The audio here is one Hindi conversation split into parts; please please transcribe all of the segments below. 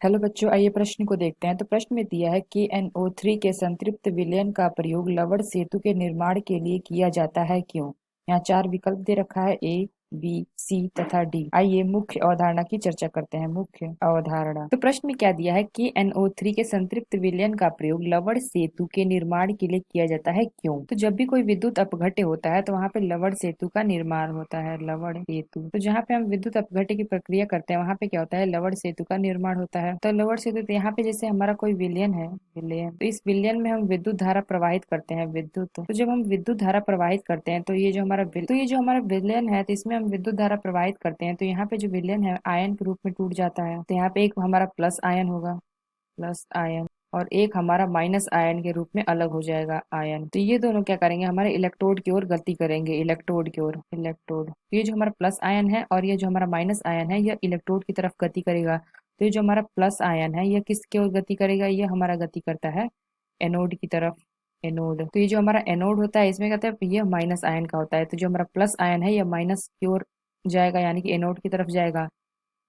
हेलो बच्चों, आइए प्रश्न को देखते हैं। तो प्रश्न में दिया है कि NO3 के संतृप्त विलयन का प्रयोग लवण सेतु के निर्माण के लिए किया जाता है, क्यों? यहाँ चार विकल्प दे रखा है, ए, बी, सी तथा डी। आइए मुख्य अवधारणा की चर्चा करते हैं। मुख्य अवधारणा। तो प्रश्न में क्या दिया है कि NO3 के संतृप्त विलयन का प्रयोग लवण सेतु के निर्माण के लिए किया जाता है, क्यों? तो जब भी कोई विद्युत अपघट्य होता है तो वहाँ पे लवण सेतु का निर्माण होता है। लवण सेतु, तो जहाँ पे हम विद्युत अपघट्य की प्रक्रिया करते हैं वहाँ पे क्या होता है, लवण सेतु का निर्माण होता है। तो लवण सेतु, तो यहाँ पे जैसे हमारा कोई विलयन है, विलयन, तो इस विलयन में हम विद्युत धारा प्रवाहित करते हैं। विद्युत, तो जब हम विद्युत धारा प्रवाहित करते हैं तो ये जो हमारा विलयन है, तो इसमें हम विद्युत धारा प्रवाहित करते हैं, तो यहाँ पे जो विलयन है आयन के रूप में टूट जाता है। तो यहाँ पे एक हमारा प्लस आयन होगा, प्लस आयन, और एक हमारा माइनस आयन के रूप में अलग हो जाएगा आयन। तो ये दोनों क्या करेंगे, हमारे इलेक्ट्रोड की ओर गति करेंगे। इलेक्ट्रोड की ओर, इलेक्ट्रोड, ये जो हमारा प्लस आयन है और ये जो हमारा माइनस आयन है, यह इलेक्ट्रोड की तरफ गति करेगा। तो ये जो हमारा प्लस आयन है यह किसकी ओर गति करेगा, यह हमारा गति करता है एनोड की तरफ। एनोड, तो ये जो हमारा एनोड होता है इसमें कहते हैं यह माइनस आयन का होता है। तो जो हमारा प्लस आयन है यह माइनस की ओर जाएगा, यानी कि एनोड की तरफ जाएगा।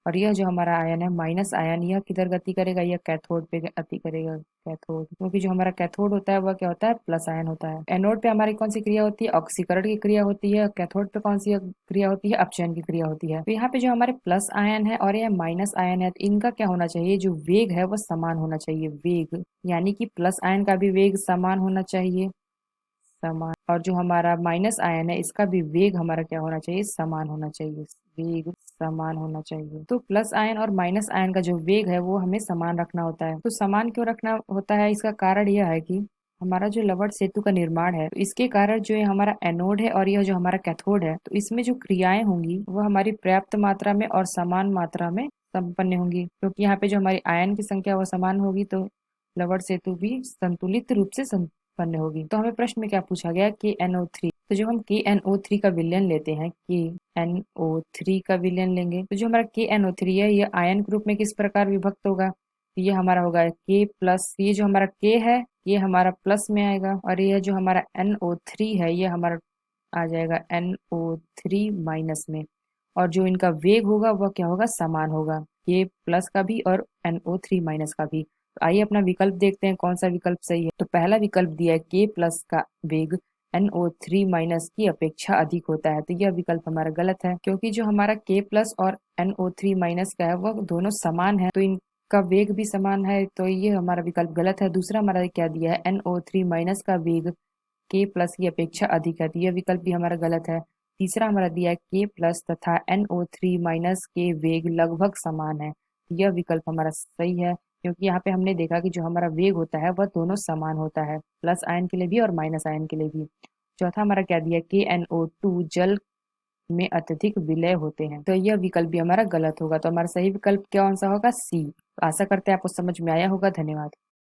और यह जो हमारा आयन है माइनस आयन, यह किधर गति करेगा, यह कैथोड पे गति करेगा। कैथोड, क्योंकि जो हमारा कैथोड होता है वह क्या होता है, प्लस आयन होता है। एनोड पे हमारी कौन सी क्रिया होती है, ऑक्सीकरण की क्रिया होती है। कैथोड पे कौन सी क्रिया होती है, अपचयन की क्रिया होती है। तो यहाँ पे जो हमारे प्लस आयन है और यह माइनस आयन है, तो इनका क्या होना चाहिए, जो वेग है वह समान होना चाहिए। वेग, यानी कि प्लस आयन का भी वेग समान होना चाहिए, समान। और जो हमारा माइनस आयन है इसका भी वेग हमारा क्या होना चाहिए, समान होना चाहिए। वेग समान होना चाहिए। तो प्लस आयन और माइनस आयन का जो वेग है वो हमें समान रखना होता है। तो समान क्यों रखना होता है, इसका कारण यह है कि हमारा जो लवण सेतु का निर्माण है, तो इसके कारण जो ये हमारा एनोड है और यह जो हमारा कैथोड है, तो इसमें जो क्रियाएं होंगी वह हमारी पर्याप्त मात्रा में और समान मात्रा में संपन्न होंगी। क्योंकि यहाँ पे जो हमारी आयन की संख्या वो समान होगी, तो लवण सेतु भी संतुलित रूप से संपन्न होगी। तो हमें प्रश्न में क्या पूछा गया, कि NO3। तो जब हम KNO3 का विलयन लेते हैं, KNO3 का विलयन लेंगे, तो जो हमारा KNO3 है यह आयन के रूप में किस प्रकार विभक्त होगा, तो ये हमारा होगा K प्लस। ये जो हमारा K है ये हमारा प्लस में आएगा, और यह जो हमारा NO3 है ये हमारा आ जाएगा NO3 माइनस में। और जो इनका वेग होगा वह क्या होगा, समान होगा, K प्लस का भी और NO3 माइनस का भी। तो आइए अपना विकल्प देखते हैं कौन सा विकल्प सही है। तो पहला विकल्प दिया है K प्लस का वेग NO3 माइनस की अपेक्षा अधिक होता है, तो यह विकल्प हमारा गलत है। क्योंकि जो हमारा K प्लस और NO3 माइनस का है वह दोनों समान है, तो इनका वेग भी समान है, तो ये हमारा विकल्प गलत है। दूसरा हमारा क्या दिया है, NO3 माइनस का वेग K प्लस की अपेक्षा अधिक है, तो यह विकल्प भी हमारा गलत है। तीसरा हमारा दिया है K प्लस तथा NO3 माइनस के वेग लगभग समान है, यह विकल्प हमारा सही है। क्योंकि यहाँ पे हमने देखा कि जो हमारा वेग होता है वह दोनों समान होता है, प्लस आयन के लिए भी और माइनस आयन के लिए भी। चौथा हमारा क्या दिया, KNO2 जल में अत्यधिक विलय होते हैं, तो यह विकल्प भी हमारा गलत होगा। तो हमारा सही विकल्प कौन सा होगा, सी। आशा करते हैं आपको समझ में आया होगा। धन्यवाद।